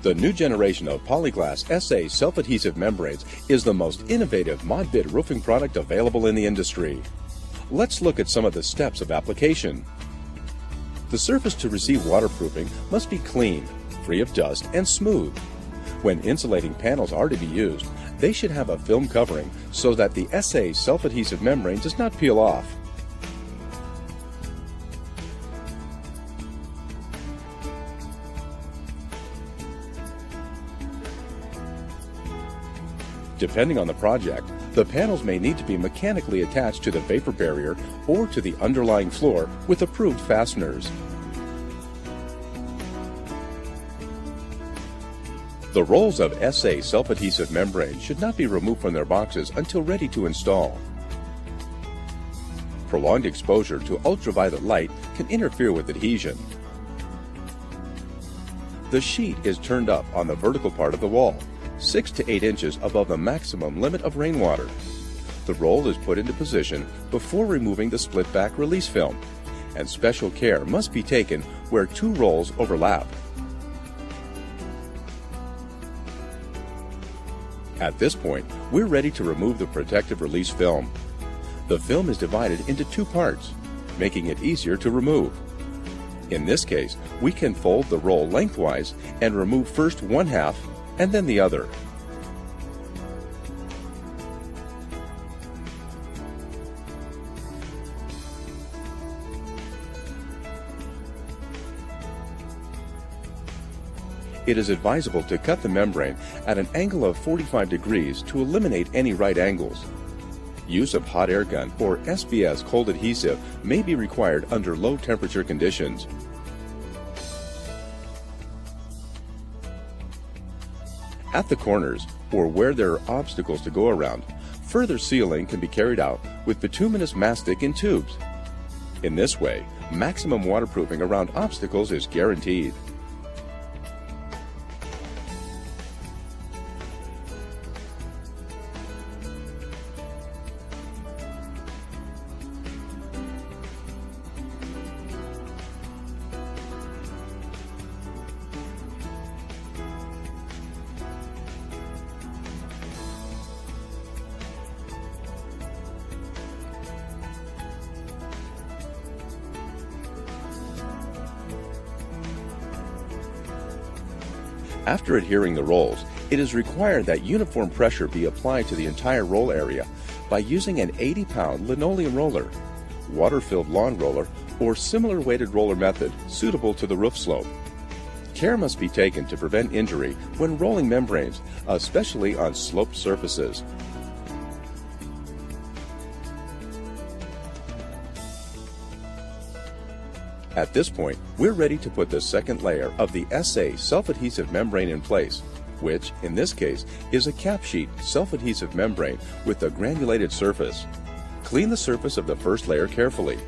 The new generation of Polyglass SA self-adhesive membranes is the most innovative mod-bid roofing product available in the industry. Let's look at some of the steps of application. The surface to receive waterproofing must be clean, free of dust, and smooth. When insulating panels are to be used, they should have a film covering so that the SA self-adhesive membrane does not peel off. Depending on the project, the panels may need to be mechanically attached to the vapor barrier or to the underlying floor with approved fasteners. The rolls of SA self-adhesive membrane should not be removed from their boxes until ready to install. Prolonged exposure to ultraviolet light can interfere with adhesion. The sheet is turned up on the vertical part of the wall, 6 to 8 inches above the maximum limit of rainwater. The roll is put into position before removing the split-back release film, and special care must be taken where two rolls overlap. At this point, we're ready to remove the protective release film. The film is divided into two parts, making it easier to remove. In this case, we can fold the roll lengthwise and remove first one half and then the other. It is advisable to cut the membrane at an angle of 45 degrees to eliminate any right angles. Use of hot air gun or SBS cold adhesive may be required under low temperature conditions. At the corners, or where there are obstacles to go around, further sealing can be carried out with bituminous mastic in tubes. In this way, maximum waterproofing around obstacles is guaranteed. After adhering the rolls, it is required that uniform pressure be applied to the entire roll area by using an 80-pound linoleum roller, water-filled lawn roller, or similar weighted roller method suitable to the roof slope. Care must be taken to prevent injury when rolling membranes, especially on sloped surfaces. At this point, we're ready to put the second layer of the SA self-adhesive membrane in place, which, in this case, is a cap sheet self-adhesive membrane with a granulated surface. Clean the surface of the first layer carefully.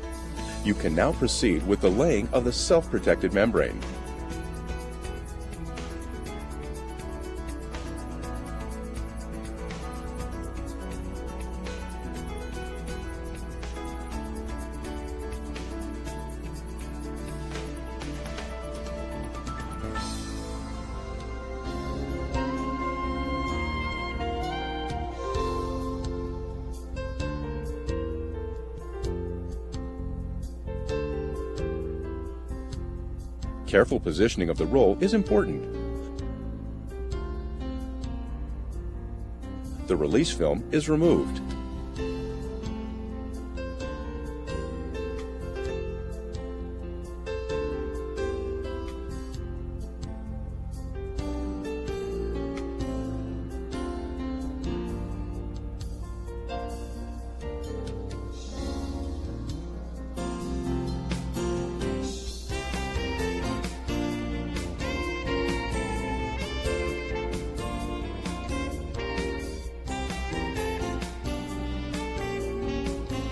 You can now proceed with the laying of the self-protected membrane. Careful positioning of the roll is important. The release film is removed.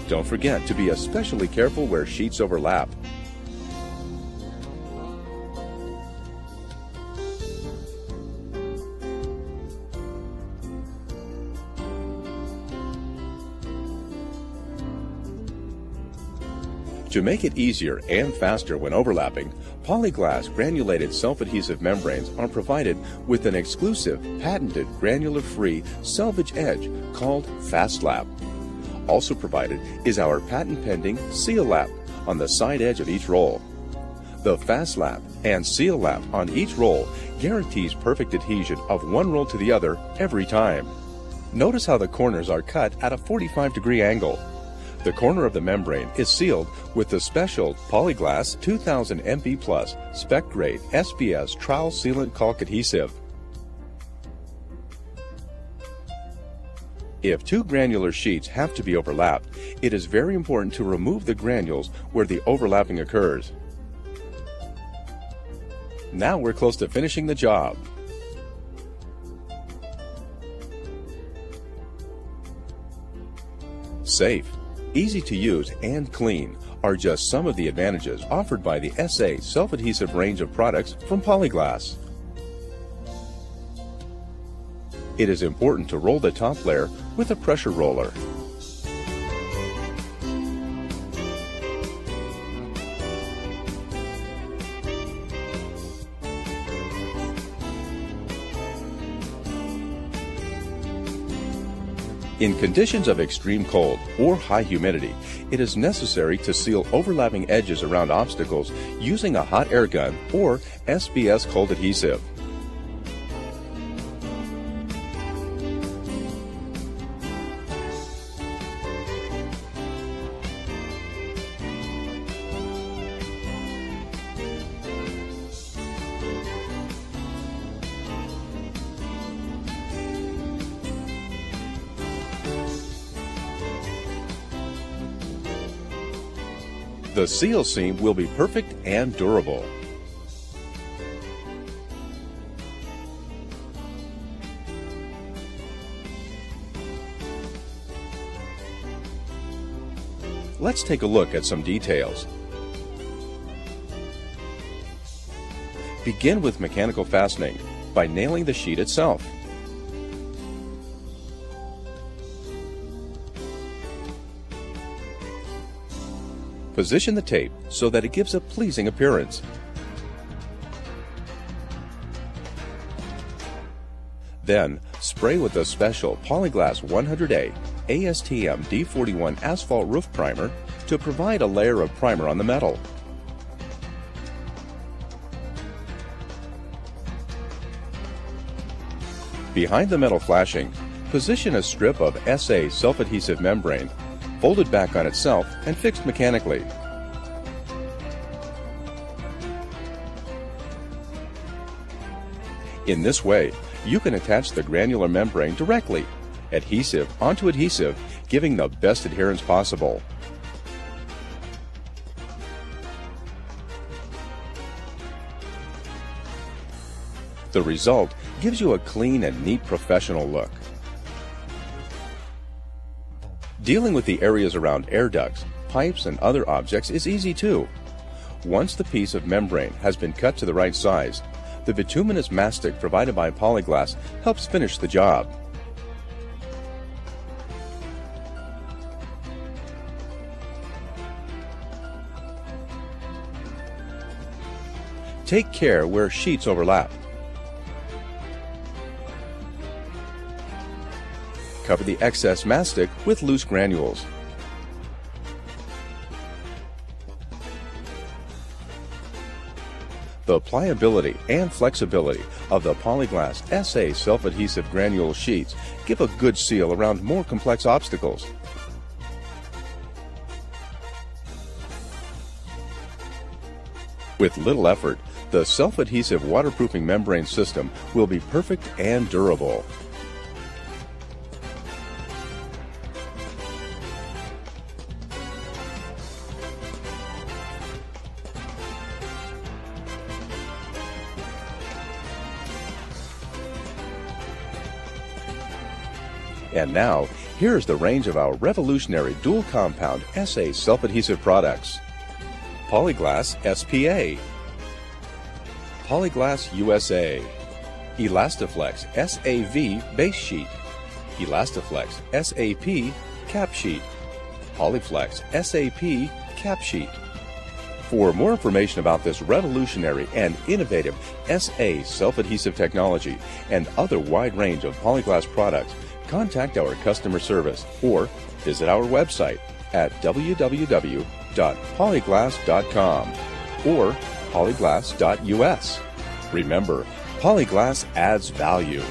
Don't forget to be especially careful where sheets overlap. To make it easier and faster when overlapping, Polyglass granulated self-adhesive membranes are provided with an exclusive, patented, granular-free selvage edge called Fast Lap. Also provided is our patent-pending Seal Lap on the side edge of each roll. The Fast Lap and Seal Lap on each roll guarantees perfect adhesion of one roll to the other every time. Notice how the corners are cut at a 45-degree angle. The corner of the membrane is sealed with the special Polyglass 2000 MB Plus Spec Grade SBS Trowel Sealant Caulk Adhesive. If two granular sheets have to be overlapped, it is very important to remove the granules where the overlapping occurs. Now we're close to finishing the job. Safe, easy to use, and clean are just some of the advantages offered by the SA self-adhesive range of products from Polyglass. It is important to roll the top layer with a pressure roller. In conditions of extreme cold or high humidity, it is necessary to seal overlapping edges around obstacles using a hot air gun or SBS cold adhesive. The seal seam will be perfect and durable. Let's take a look at some details. Begin with mechanical fastening by nailing the sheet itself. Position the tape so that it gives a pleasing appearance. Then, spray with the special Polyglass 100A ASTM D41 Asphalt Roof Primer to provide a layer of primer on the metal. Behind the metal flashing, position a strip of SA self-adhesive membrane folded back on itself and fixed mechanically. In this way, you can attach the granular membrane directly, adhesive onto adhesive, giving the best adherence possible. The result gives you a clean and neat professional look. Dealing with the areas around air ducts, pipes, and other objects is easy too. Once the piece of membrane has been cut to the right size, the bituminous mastic provided by Polyglass helps finish the job. Take care where sheets overlap. Cover the excess mastic with loose granules. The pliability and flexibility of the Polyglass SA self-adhesive granule sheets give a good seal around more complex obstacles. With little effort, the self-adhesive waterproofing membrane system will be perfect and durable. And now, here's the range of our revolutionary dual compound SA self-adhesive products. Polyglass SPA, Polyglass USA, Elastaflex SAV Base Sheet, Elastaflex SAP Cap Sheet, Polyflex SAP Cap Sheet, For more information about this revolutionary and innovative SA self-adhesive technology and other wide range of Polyglass products, contact our customer service or visit our website at www.polyglass.com or polyglass.us. Remember, Polyglass adds value.